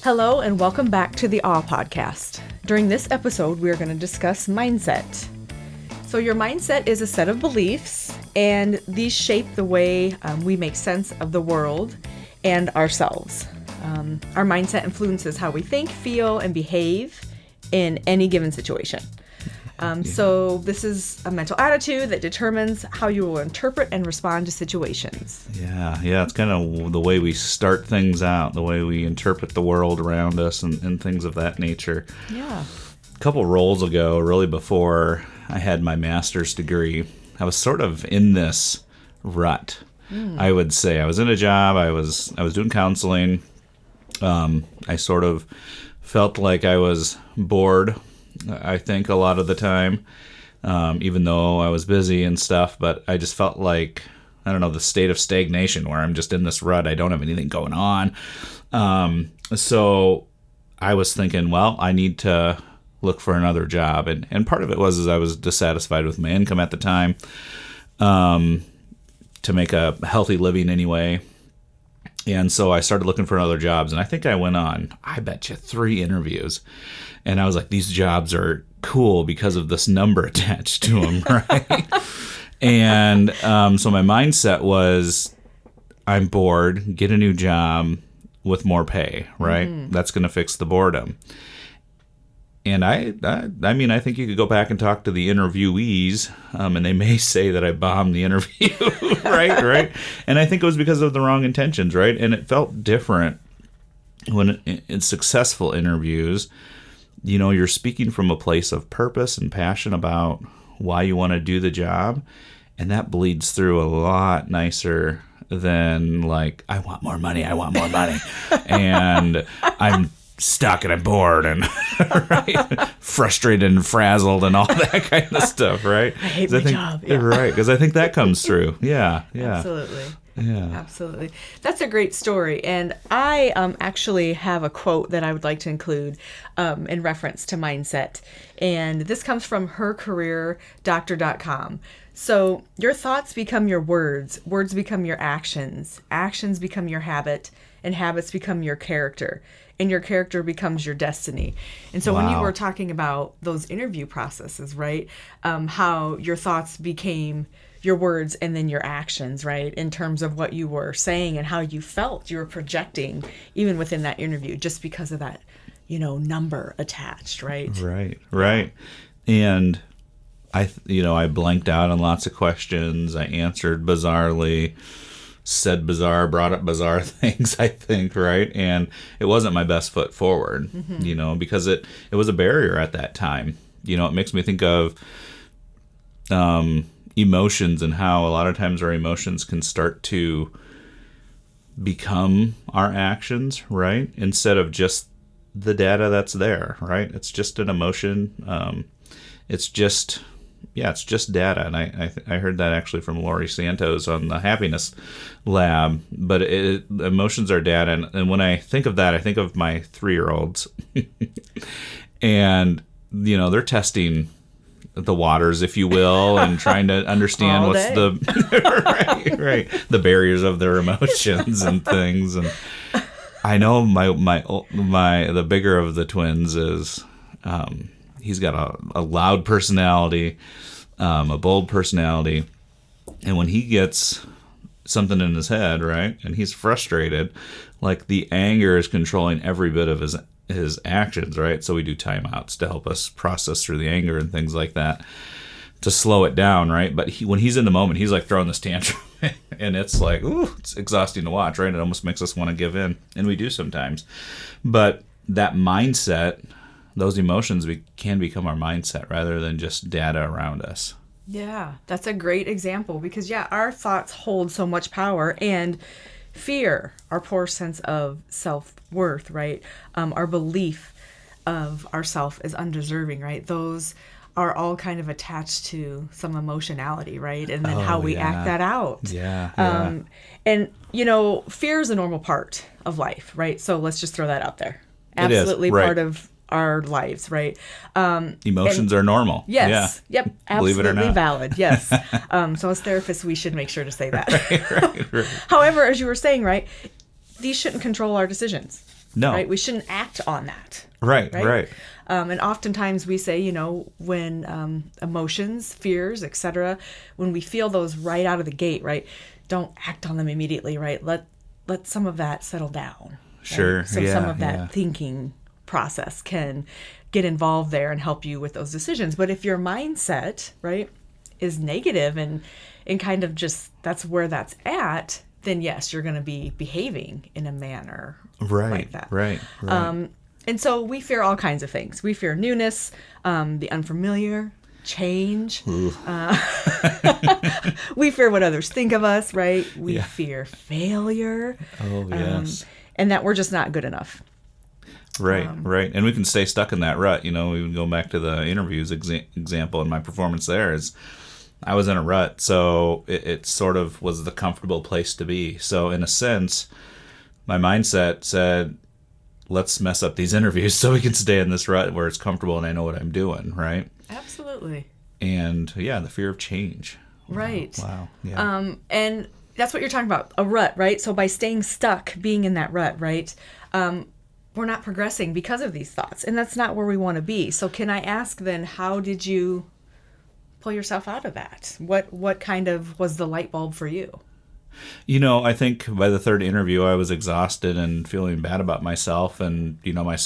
Hello and welcome back to the Awe Podcast. During this episode, we are going to discuss mindset. So your mindset is a set of beliefs, and these shape the way we make sense of the world and ourselves. Our mindset influences how we think, feel, and behave in any given situation. So this is a mental attitude that determines how you will interpret and respond to situations. Yeah, it's kind of the way we start things out, the way we interpret the world around us and things of that nature. Yeah. A couple roles ago, really before I had my master's degree, I was sort of in this rut. I would say I was in a job, I was doing counseling. I sort of felt like I was bored, I think, a lot of the time, even though I was busy and stuff. But I just felt like, I don't know, the state of stagnation where I'm just in this rut. I don't have anything going on. So I was thinking, well, I need to look for another job. And part of it was I was dissatisfied with my income at the time, to make a healthy living anyway. And so I started looking for other jobs. And I think I went on, I bet you, 3 interviews. And I was like, these jobs are cool because of this number attached to them, right? And so my mindset was, I'm bored, get a new job with more pay, right? Mm-hmm. That's going to fix the boredom. And I mean, I think you could go back and talk to the interviewees, and they may say that I bombed the interview, right? And I think it was because of the wrong intentions, right? And it felt different when in successful interviews, you know, you're speaking from a place of purpose and passion about why you want to do the job, and that bleeds through a lot nicer than like, I want more money, and I'm stuck and I'm bored and right? Frustrated and frazzled and all that kind of stuff, right? I hate my job. Yeah. Right, because I think that comes through. Yeah. Absolutely. Yeah. Absolutely. That's a great story. And I actually have a quote that I would like to include in reference to mindset. And this comes from hercareerdoctor.com. So your thoughts become your words, words become your actions, actions become your habit, and habits become your character. And your character becomes your destiny. And so when you were talking about those interview processes, right, how your thoughts became your words and then your actions, right, in terms of what you were saying and how you felt you were projecting even within that interview, just because of that, you know, number attached, right? Right. And I blanked out on lots of questions. I answered bizarrely, said bizarre, brought up bizarre things, I think, right? And it wasn't my best foot forward, you know, because it was a barrier at that time. You know, it makes me think of emotions and how a lot of times our emotions can start to become our actions, right? Instead of just the data that's there, right? It's just an emotion. It's just data. And I heard that actually from Laurie Santos on the Happiness Lab. But emotions are data. And when I think of that, I think of my 3-year-olds. And, you know, they're testing the waters, if you will, and trying to understand what's the the barriers of their emotions and things. And I know the bigger of the twins is he's got a loud personality, a bold personality, and when he gets something in his head, right, and he's frustrated, like the anger is controlling every bit of his actions, right? So we do timeouts to help us process through the anger and things like that to slow it down, right? But when he's in the moment, he's like throwing this tantrum, and it's like, ooh, it's exhausting to watch, right? It almost makes us want to give in, and we do sometimes. But that mindset, those emotions can become our mindset rather than just data around us. Yeah, that's a great example because, our thoughts hold so much power, and fear, our poor sense of self-worth, right? Our belief of ourself is undeserving, right? Those are all kind of attached to some emotionality, right? And then how we act that out. Yeah. And, you know, fear is a normal part of life, right? So let's just throw that out there. It is, Absolutely right. part of our lives, right? Emotions are normal. Yes. Yeah. Yep. Believe it or Absolutely not. valid. Yes. So as therapists, we should make sure to say that. Right. However, as you were saying, right, these shouldn't control our decisions. No. Right? We shouldn't act on that. Right. And oftentimes we say, when emotions, fears, etc., when we feel those right out of the gate, right, don't act on them immediately, right? Let some of that settle down. Sure. Right? So some of that thinking process can get involved there and help you with those decisions. But if your mindset, right, is negative and kind of just that's where that's at, then yes, you're going to be behaving in a manner like that. Right. And so we fear all kinds of things. We fear newness, the unfamiliar, change. We fear what others think of us, right? We fear failure. Oh, yes. And that we're just not good enough. Right. And we can stay stuck in that rut. We would go back to the interviews example, and my performance there is I was in a rut, so it sort of was the comfortable place to be. So in a sense, my mindset said, let's mess up these interviews so we can stay in this rut where it's comfortable and I know what I'm doing, right? Absolutely. And the fear of change. Right. Wow. Yeah. And that's what you're talking about, a rut, right? So by staying stuck, being in that rut, right? We're not progressing because of these thoughts, and that's not where we want to be. So can I ask then, how did you pull yourself out of that? What kind of was the light bulb for you? I think by the third interview, I was exhausted and feeling bad about myself, and my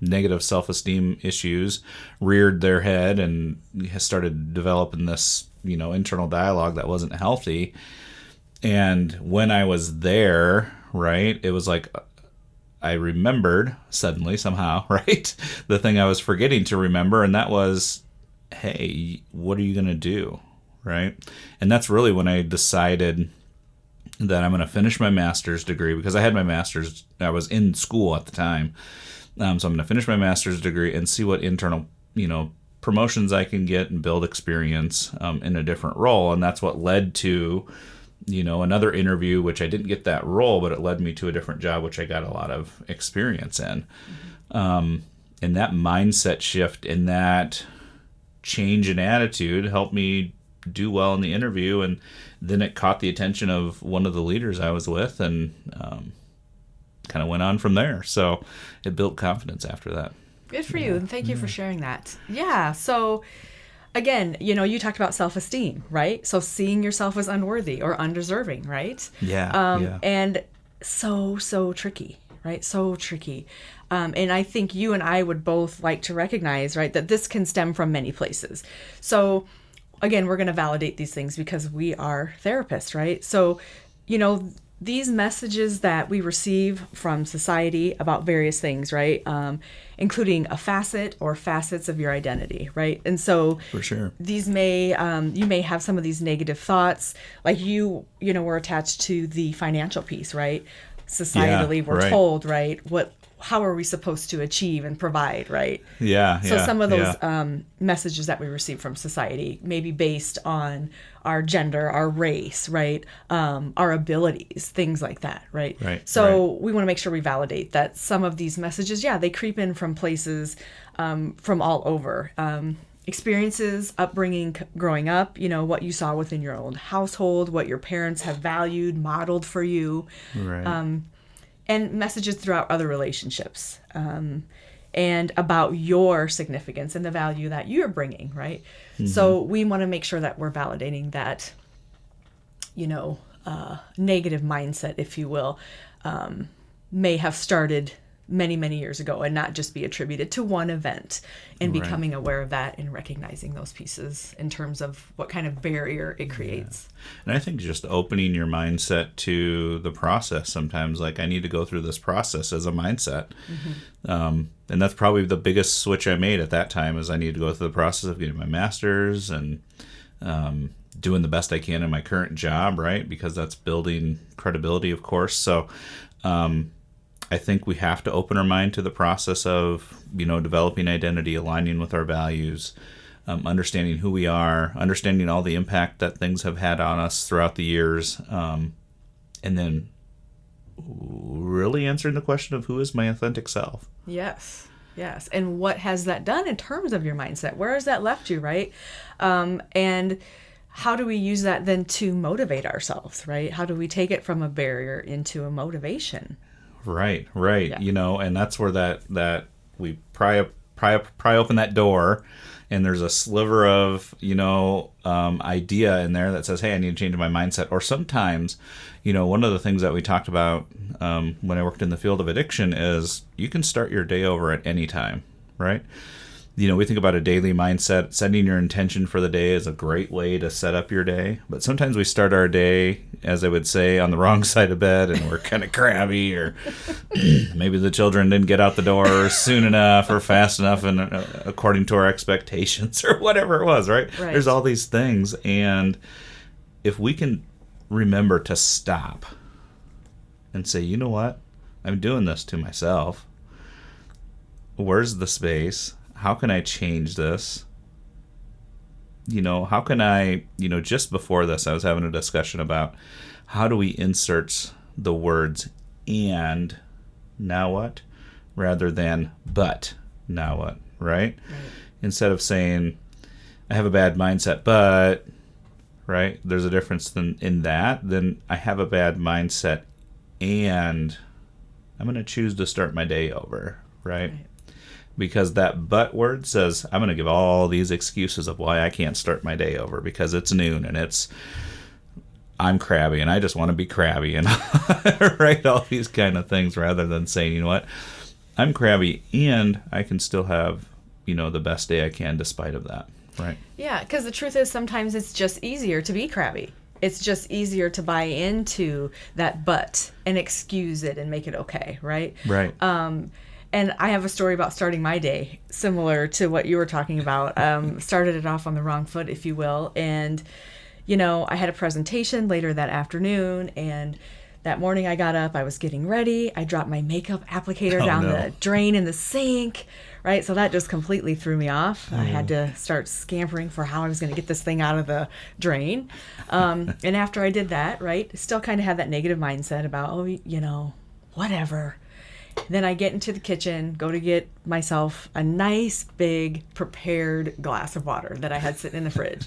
negative self-esteem issues reared their head and started developing this, internal dialogue that wasn't healthy. And when I was there, right, it was like I remembered suddenly somehow, right, the thing I was forgetting to remember, and that was, hey, what are you going to do, right? And that's really when I decided that I'm going to finish my master's degree, because I had my master's, I was in school at the time, so I'm going to finish my master's degree and see what internal, promotions I can get and build experience in a different role. And that's what led to another interview, which I didn't get that role, but it led me to a different job, which I got a lot of experience in. And that mindset shift and that change in attitude helped me do well in the interview. And then it caught the attention of one of the leaders I was with, and kind of went on from there. So it built confidence after that. Good for you. And thank you for sharing that. Yeah. So again, you talked about self-esteem, right? So seeing yourself as unworthy or undeserving, right? Yeah. And so tricky, right? So tricky. And I think you and I would both like to recognize, right, that this can stem from many places. So again, we're going to validate these things because we are therapists, right? So, these messages that we receive from society about various things, right? Including a facet or facets of your identity, right? And so for sure, these may, you may have some of these negative thoughts, like we're attached to the financial piece, right? Societally, we're told, right? How are we supposed to achieve and provide, right? So some of those messages that we receive from society may be based on our gender, our race, right? Our abilities, things like that, right? So we want to make sure we validate that some of these messages, they creep in from places from all over. Experiences, upbringing, growing up, what you saw within your own household, what your parents have valued, modeled for you. And messages throughout other relationships, and about your significance and the value that you're bringing, right? Mm-hmm. So we want to make sure that we're validating that, negative mindset, if you will, may have started many, many years ago and not just be attributed to one event, and becoming aware of that and recognizing those pieces in terms of what kind of barrier it creates. And I think just opening your mindset to the process sometimes, like I need to go through this process as a mindset. And that's probably the biggest switch I made at that time, is I needed to go through the process of getting my master's and doing the best I can in my current job, right? Because that's building credibility, of course. So, I think we have to open our mind to the process of, developing identity, aligning with our values, understanding who we are, understanding all the impact that things have had on us throughout the years, and then really answering the question of who is my authentic self. Yes. And what has that done in terms of your mindset? Where has that left you, right? And how do we use that then to motivate ourselves, right? How do we take it from a barrier into a motivation? Right. Yeah. And that's where that we pry open that door, and there's a sliver of, idea in there that says, hey, I need to change my mindset. Or sometimes, one of the things that we talked about when I worked in the field of addiction is you can start your day over at any time, right? We think about a daily mindset. Setting your intention for the day is a great way to set up your day. But sometimes we start our day, as I would say, on the wrong side of bed, and we're kind of crabby, or maybe the children didn't get out the door soon enough or fast enough, and according to our expectations, or whatever it was, right? There's all these things. And if we can remember to stop and say, you know what? I'm doing this to myself. Where's the space? How can I change this? How can I, just before this, I was having a discussion about how do we insert the words and now what rather than but now what, right? Instead of saying, I have a bad mindset, but, right, there's a difference in that. Then I have a bad mindset and I'm going to choose to start my day over, right? Because that but word says, I'm going to give all these excuses of why I can't start my day over because it's noon and I'm crabby and I just want to be crabby and right, all these kind of things, rather than saying, you know what, I'm crabby and I can still have, the best day I can despite of that, right? Yeah, because the truth is sometimes it's just easier to be crabby. It's just easier to buy into that but and excuse it and make it okay, right? Right. And I have a story about starting my day, similar to what you were talking about. Started it off on the wrong foot, if you will. And, I had a presentation later that afternoon. And that morning I got up, I was getting ready. I dropped my makeup applicator down the drain in the sink, right? So that just completely threw me off. I had to start scampering for how I was going to get this thing out of the drain. And after I did that, right, still kind of had that negative mindset about, whatever. Then I get into the kitchen, go to get myself a nice, big, prepared glass of water that I had sitting in the fridge.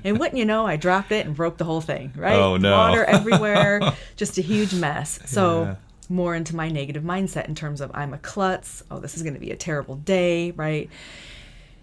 And wouldn't you know, I dropped it and broke the whole thing, right? Oh, no. Water everywhere, just a huge mess. So more into my negative mindset in terms of I'm a klutz. Oh, this is going to be a terrible day, right?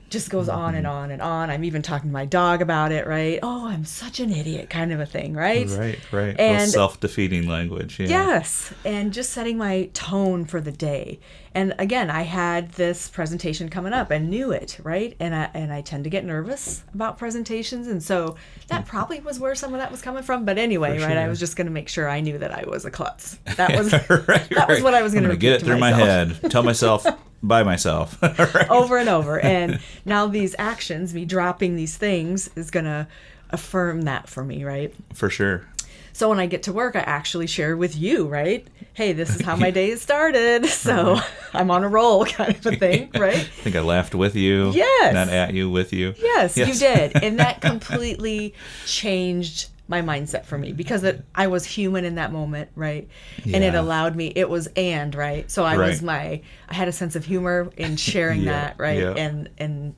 Just goes on and on and on. I'm even talking to my dog about it, right? Oh, I'm such an idiot, kind of a thing, right? Right. And self-defeating language. Yeah. Yes, and just setting my tone for the day. And again, I had this presentation coming up and knew it, right? And I tend to get nervous about presentations, and so that probably was where some of that was coming from. But anyway, right? I was just going to make sure I knew that I was a klutz. That was was what I was going to get it through my head. Tell myself. By myself. Right. Over and over. And now these actions, me dropping these things, is going to affirm that for me, right? For sure. So when I get to work, I actually share with you, right? Hey, this is how my day has started. So I'm on a roll, kind of a thing, right? I think I laughed with you. Yes. Not at you, with you. Yes, you did. And that completely changed my mindset for me because I was human in that moment, right? And it allowed me, it was right? So I had a sense of humor in sharing that, right? Yeah. And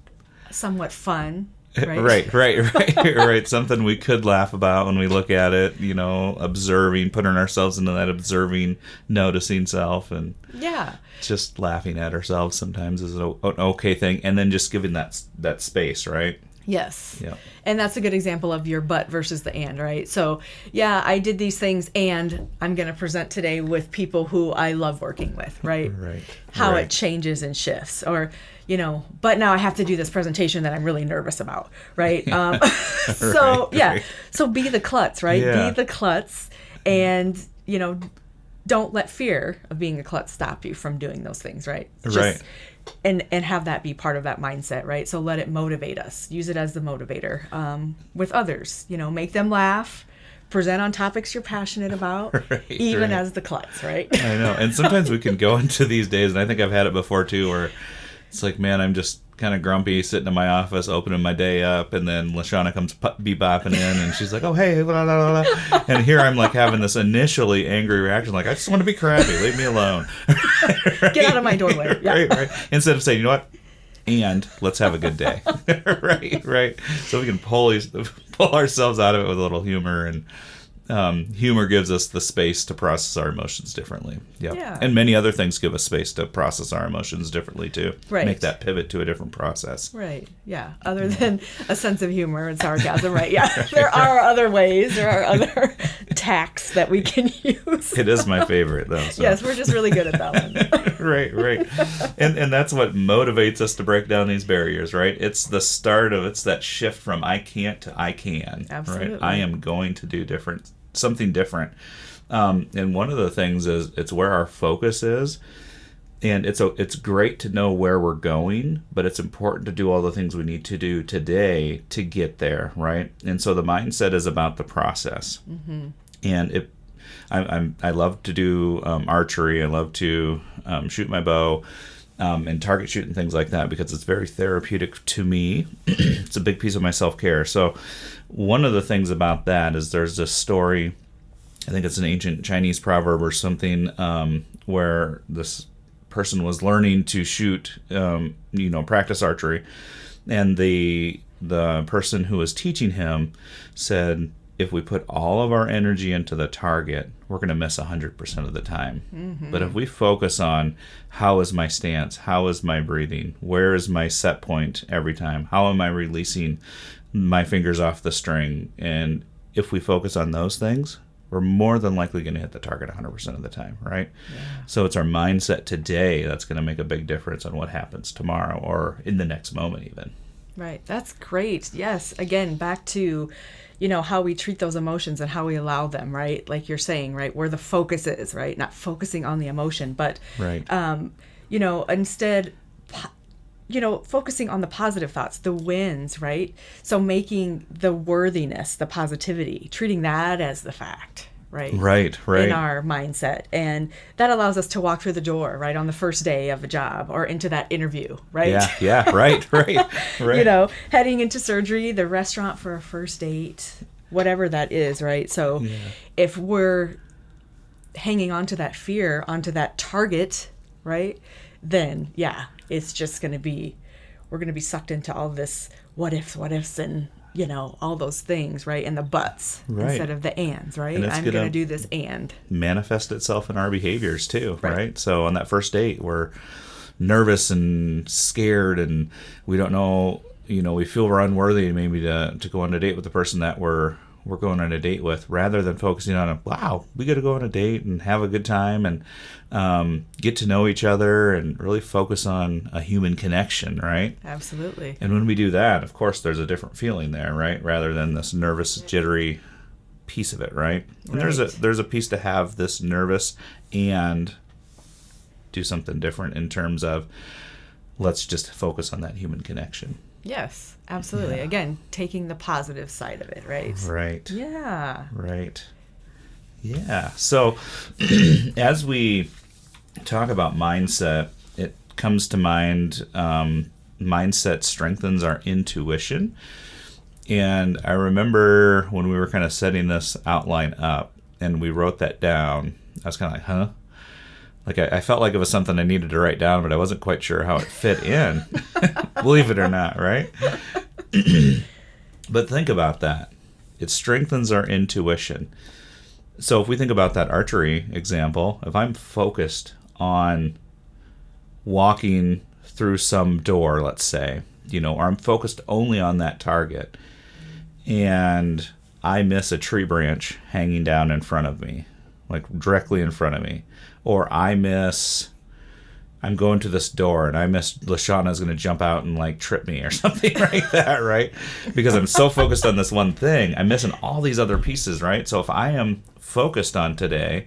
somewhat fun. Right. Something we could laugh about when we look at it, observing, putting ourselves into that observing, noticing self, and just laughing at ourselves sometimes is an okay thing, and then just giving that space, right? Yes. Yeah. And that's a good example of your but versus the and, right? So, I did these things and I'm going to present today with people who I love working with, right? Right. How it changes and shifts. Or, but now I have to do this presentation that I'm really nervous about, right? So be the klutz, right? Yeah. Be the klutz and, don't let fear of being a klutz stop you from doing those things, right? Right. And have that be part of that mindset, right? So let it motivate us. Use it as the motivator with others. Make them laugh. Present on topics you're passionate about, even as the klutz, right? I know. And sometimes we can go into these days, and I think I've had it before too, where it's like, man, I'm just kind of grumpy sitting in my office opening my day up, and then Lashana comes bebopping in, and she's like, oh, hey, blah, blah, blah, blah. And here I'm like having this initially angry reaction, like, I just want to be crabby, leave me alone. Get out of my doorway. Yeah. Right. Instead of saying, you know what, and let's have a good day. Right. So we can pull pull ourselves out of it with a little humor, and humor gives us the space to process our emotions differently. Yep. Yeah. And many other things give us space to process our emotions differently too. Right. Make that pivot to a different process. Right. Yeah. Other than a sense of humor and sarcasm, right? Yeah. There are other ways. There are other tacks that we can use. It is my favorite though. So. Yes, we're just really good at that one. Right. And that's what motivates us to break down these barriers, right? It's the start of, it's that shift from I can't to I can. Absolutely. Right? I am going to do something different. And one of the things is it's where our focus is. And it's great to know where we're going, but it's important to do all the things we need to do today to get there, right? And so the mindset is about the process. Mm-hmm. And I love to do archery. I love to shoot my bow and target shoot and things like that because it's very therapeutic to me. It's a big piece of my self-care. So one of the things about that is there's this story, I think it's an ancient Chinese proverb or something, where this person was learning to shoot, practice archery. And the person who was teaching him said, if we put all of our energy into the target, we're going to miss 100% of the time. Mm-hmm. But if we focus on how is my stance, how is my breathing, where is my set point every time, how am I releasing my fingers off the string, and if we focus on those things, we're more than likely going to hit the target 100% of the time, right? Yeah. So it's our mindset today that's going to make a big difference on what happens tomorrow or in the next moment even. Right. That's great. Yes. Again, back to how we treat those emotions and how we allow them, right? Like you're saying, right? Where the focus is, right? Not focusing on the emotion, but, right. Instead, focusing on the positive thoughts, the wins, right? So making the worthiness, the positivity, treating that as the fact, right? Right. In our mindset. And that allows us to walk through the door, right? On the first day of a job or into that interview, right? Yeah. Right. Heading into surgery, the restaurant for a first date, whatever that is, right? So if we're hanging on to that fear, onto that target, right? Then, it's just going to be, we're going to be sucked into all this what ifs and, all those things, right? And the buts instead of the ands, right? I'm going to do this and. Manifest itself in our behaviors too, right? So on that first date, we're nervous and scared and we don't know, we feel we're unworthy maybe to go on a date with the person that we're going on a date with, rather than focusing on, wow, we got to go on a date and have a good time and get to know each other and really focus on a human connection, right? Absolutely. And when we do that, of course, there's a different feeling there, right? Rather than this nervous, jittery piece of it, right? And there's a piece to have this nervous and do something different in terms of let's just focus on that human connection. Yes, absolutely. Yeah. Again, taking the positive side of it, right? Right. Yeah. Right. Yeah. So as we talk about mindset, it comes to mind mindset strengthens our intuition. And I remember when we were kind of setting this outline up and we wrote that down, I was kind of like, huh? Like I felt like it was something I needed to write down, but I wasn't quite sure how it fit in. Believe it or not, right? But think about that. It strengthens our intuition. So if we think about that archery example, if I'm focused on walking through some door, let's say, or I'm focused only on that target, and I miss a tree branch hanging down in front of me, like directly in front of me, or I'm going to this door and I miss Lashana's going to jump out and like trip me or something like that, right? Because I'm so focused on this one thing, I'm missing all these other pieces, right? So if I am focused on today,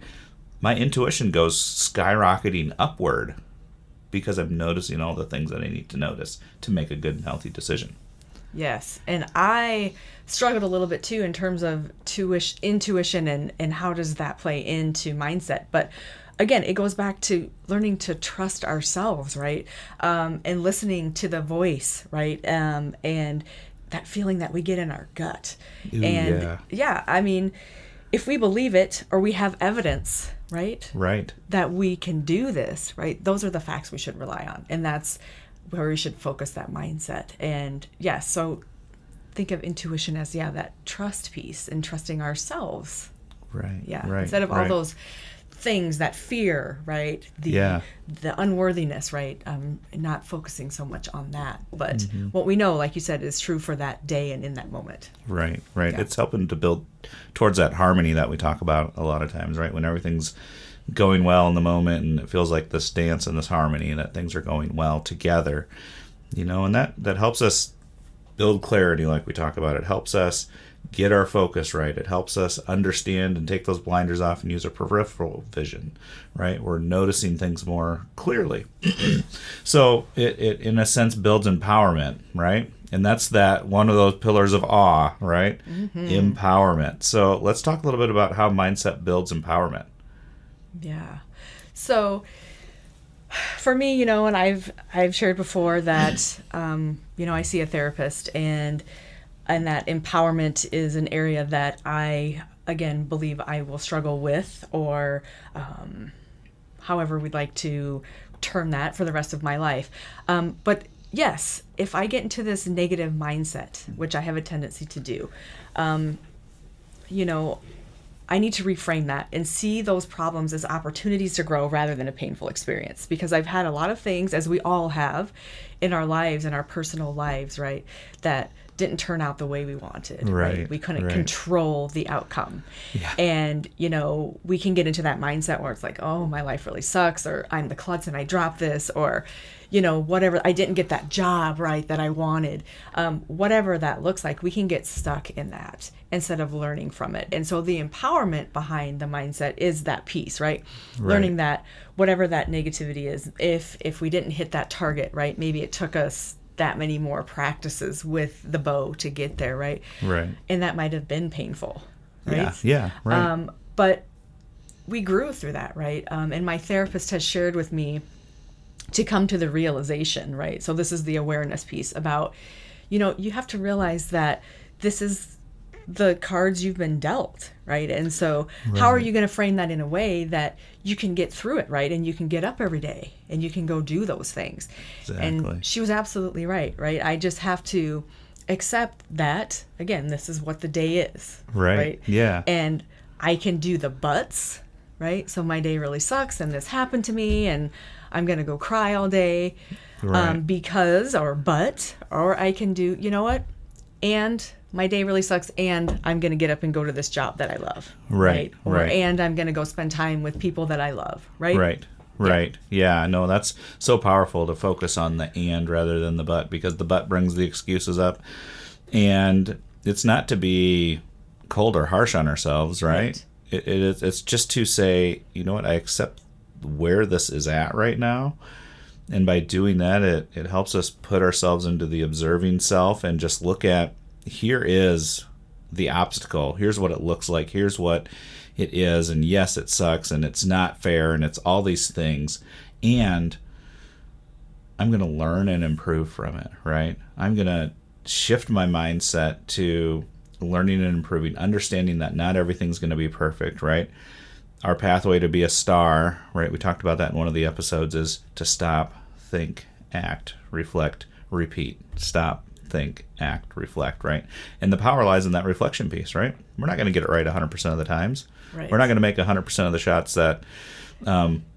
my intuition goes skyrocketing upward because I'm noticing all the things that I need to notice to make a good and healthy decision. Yes. And I struggled a little bit too in terms of intuition and how does that play into mindset. But again, it goes back to learning to trust ourselves, right? And listening to the voice, right? And that feeling that we get in our gut. Ooh, and I mean, if we believe it or we have evidence, right? Right. That we can do this, right? Those are the facts we should rely on. And that's where we should focus that mindset. And yes, so think of intuition as, that trust piece and trusting ourselves. Right. Yeah. Right. Instead of all right. those things, that fear, right? The unworthiness, right? Not focusing so much on that. But what we know, like you said, is true for that day and in that moment. Right. Right. Yeah. It's helping to build towards that harmony that we talk about a lot of times, right? When everything's going well in the moment and it feels like this dance and this harmony, that things are going well together, and that helps us build clarity, like we talk about. It helps us get our focus right. It helps us understand and take those blinders off and use our peripheral vision, right? We're noticing things more clearly. So it in a sense builds empowerment, right? And that's that one of those pillars of awe, right? Empowerment. So let's talk a little bit about how mindset builds empowerment. Yeah. So for me, and I've shared before that, I see a therapist, and that empowerment is an area that I, again, believe I will struggle with, or however we'd like to term that, for the rest of my life. But yes, if I get into this negative mindset, which I have a tendency to do, I need to reframe that and see those problems as opportunities to grow rather than a painful experience. Because I've had a lot of things, as we all have, in our lives, in our personal lives, right, that didn't turn out the way we wanted. Right. We couldn't control the outcome. Yeah. And, we can get into that mindset where it's like, oh, my life really sucks, or I'm the klutz and I dropped this, or, whatever, I didn't get that job, right, that I wanted. Whatever that looks like, we can get stuck in that instead of learning from it. And so the empowerment behind the mindset is that piece, right? Learning that whatever that negativity is, if we didn't hit that target, right, maybe it took us that many more practices with the bow to get there, right? Right. And that might have been painful, right? Yeah, right. But we grew through that, right? And my therapist has shared with me to come to the realization, right? So this is the awareness piece about, you have to realize that this is the cards you've been dealt, right? And so how are you going to frame that in a way that you can get through it, right? And you can get up every day and you can go do those things. Exactly. And she was absolutely right? I just have to accept that, again, this is what the day is. Right? Yeah. And I can do the buts, right? So my day really sucks and this happened to me and I'm going to go cry all day because, or I can do, you know what? And my day really sucks, and I'm going to get up and go to this job that I love. Right. And I'm going to go spend time with people that I love. Right. Yeah. No, that's so powerful to focus on the and rather than the but, because the but brings the excuses up. And it's not to be cold or harsh on ourselves, right? It's just to say, you know what, I accept where this is at right now. And by doing that, it helps us put ourselves into the observing self and just look at, here is the obstacle. Here's what it looks like. Here's what it is. And yes, it sucks and it's not fair and it's all these things. And I'm going to learn and improve from it, right? I'm going to shift my mindset to learning and improving, understanding that not everything's going to be perfect, right? Our pathway to be a star, right? We talked about that in one of the episodes, is to stop, think, act, reflect, repeat. Stop, think, act, reflect, right? And the power lies in that reflection piece, right? We're not going to get it right 100% of the times. Right. We're not going to make 100% of the shots that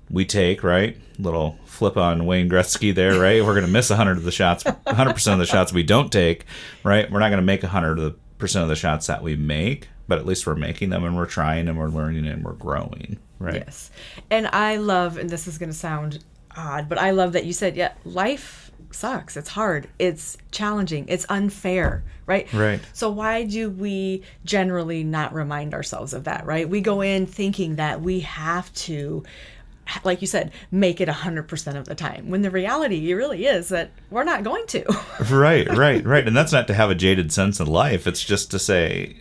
we take, right? Little flip on Wayne Gretzky there, right? We're going to miss 100% of the shots we don't take, right? We're not going to make 100% of the shots that we make, but at least we're making them and we're trying and we're learning and we're growing, right? Yes. And I love, and this is going to sound odd, but I love that you said, life sucks. It's hard. It's challenging. It's unfair, right? Right. So why do we generally not remind ourselves of that, right? We go in thinking that we have to, like you said, make it 100% of the time, when the reality really is that we're not going to. Right. And that's not to have a jaded sense of life. It's just to say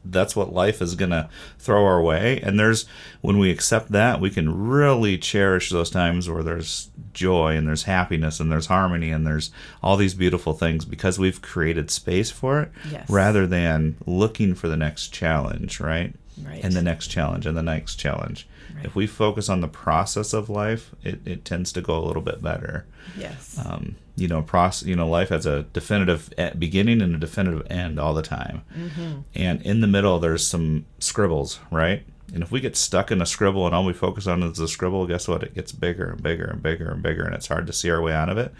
that's what life is going to throw our way. And when we accept that, we can really cherish those times where there's joy and there's happiness and there's harmony and there's all these beautiful things, because we've created space for it. Yes. Rather than looking for the next challenge, right? Right. and the next challenge and the next challenge. Right. If we focus on the process of life, it tends to go a little bit better. Yes. Life has a definitive beginning and a definitive end all the time. Mm-hmm. And in the middle, there's some scribbles, right? And if we get stuck in a scribble and all we focus on is the scribble, guess what? It gets bigger and bigger and bigger and bigger, and it's hard to see our way out of it.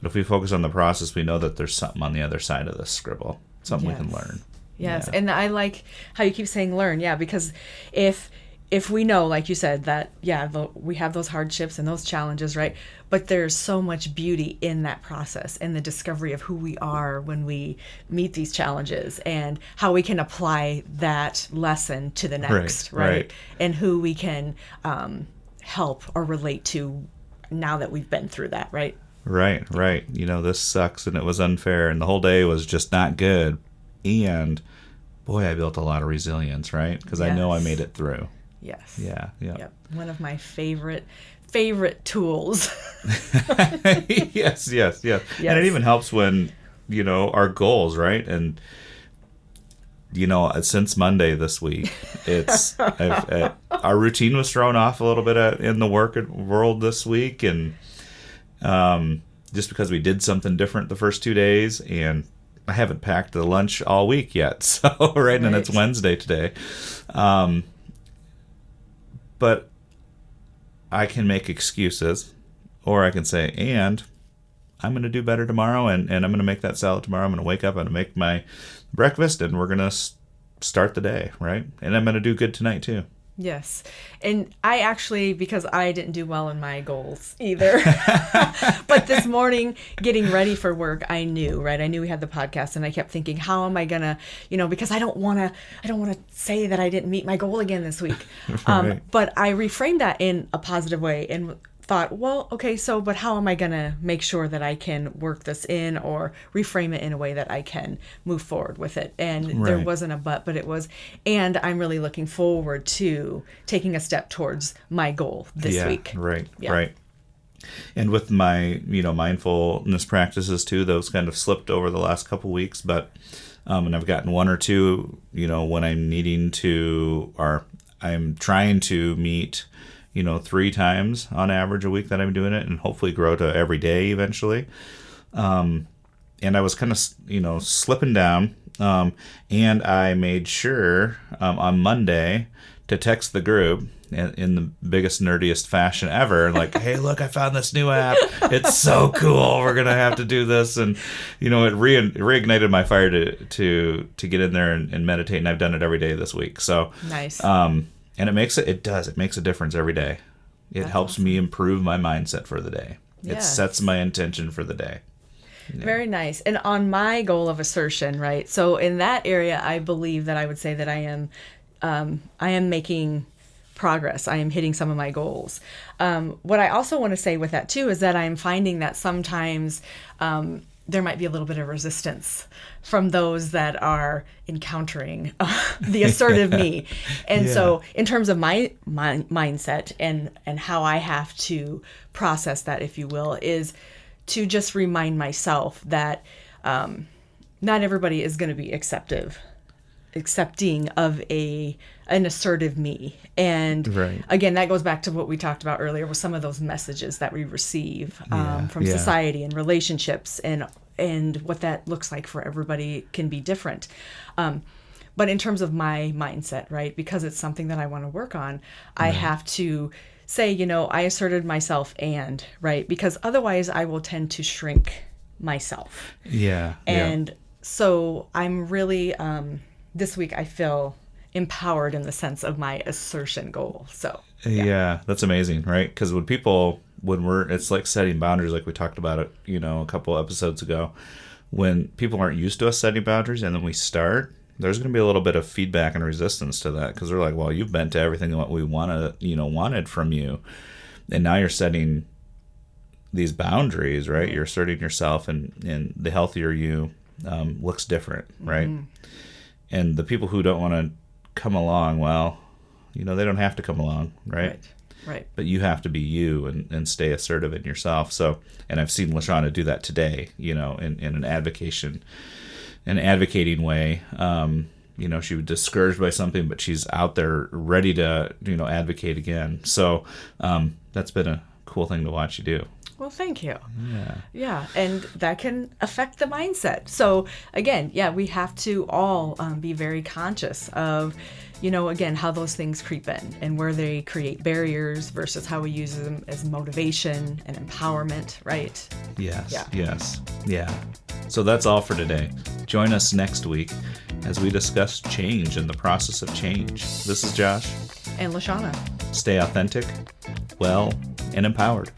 But if we focus on the process, we know that there's something on the other side of this scribble, something we can learn. Yes, Yeah. and I like how you keep saying learn, because if we know, like you said, that, we have those hardships and those challenges, right? But there's so much beauty in that process and the discovery of who we are when we meet these challenges and how we can apply that lesson to the next, right? And who we can help or relate to now that we've been through that, right? Right. This sucks and it was unfair and the whole day was just not good. And boy, I built a lot of resilience, right? Because I know I made it through. Yes. Yeah. Yep. One of my favorite tools. Yes. And it even helps when, our goals, right? And, since Monday this week, it's our routine was thrown off a little bit in the work world this week. And just because we did something different the first 2 days, and I haven't packed the lunch all week yet. So, right. And it's Wednesday today. But I can make excuses, or I can say, and I'm going to do better tomorrow, and I'm going to make that salad tomorrow. I'm going to wake up and make my breakfast, and we're going to start the day, right? And I'm going to do good tonight, too. Yes. And I actually, because I didn't do well in my goals either, but this morning getting ready for work, I knew, right? I knew we had the podcast, and I kept thinking, how am I going to, because I don't want to say that I didn't meet my goal again this week. Right. But I reframed that in a positive way and thought, well, okay, but how am I going to make sure that I can work this in or reframe it in a way that I can move forward with it? And there wasn't a but it was, and I'm really looking forward to taking a step towards my goal this week. Right. And with my, mindfulness practices too, those kind of slipped over the last couple weeks, but, and I've gotten one or two, when I'm needing to, or I'm trying to meet 3 times on average a week that I'm doing it, and hopefully grow to every day eventually. And I was kind of, slipping down. And I made sure on Monday to text the group in the biggest, nerdiest fashion ever. Like, hey, look, I found this new app. It's so cool. We're going to have to do this. And, it reignited my fire to get in there and meditate. And I've done it every day this week. So nice. And it makes a difference every day. It helps me improve my mindset for the day. It sets my intention for the day. Yeah. Very nice. And on my goal of assertion, right? So in that area, I believe that I would say that I am making progress. I am hitting some of my goals. What I also want to say with that too is that I'm finding that sometimes there might be a little bit of resistance from those that are encountering the assertive me. And so in terms of my mindset and how I have to process that, if you will, is to just remind myself that not everybody is going to be accepting of an assertive me. And again, that goes back to what we talked about earlier with some of those messages that we receive from society and relationships, and what that looks like for everybody can be different. But in terms of my mindset, right, because it's something that I want to work on, I have to say, I asserted myself right, because otherwise I will tend to shrink myself. And so I'm really, this week I feel empowered in the sense of my assertion goal. So that's amazing, right? Because it's like setting boundaries, like we talked about it, a couple episodes ago. When people aren't used to us setting boundaries, and then we start, there's going to be a little bit of feedback and resistance to that, because they're like, well, you've been to everything that we wanted from you, and now you're setting these boundaries, right? You're asserting yourself, and the healthier you looks different, right? Mm-hmm. And the people who don't want to come along, well, they don't have to come along, right? Right. But you have to be you and stay assertive in yourself. So, and I've seen LaShawna do that today, in an advocating way. she was discouraged by something, but she's out there ready to, advocate again. So that's been a cool thing to watch you do. Well, thank you. Yeah. Yeah, and that can affect the mindset. So again, we have to all be very conscious of, again, how those things creep in and where they create barriers versus how we use them as motivation and empowerment, right? Yes. Yeah. Yes. Yeah. So that's all for today. Join us next week as we discuss change and the process of change. This is Josh. And Lashana. Stay authentic, well, and empowered.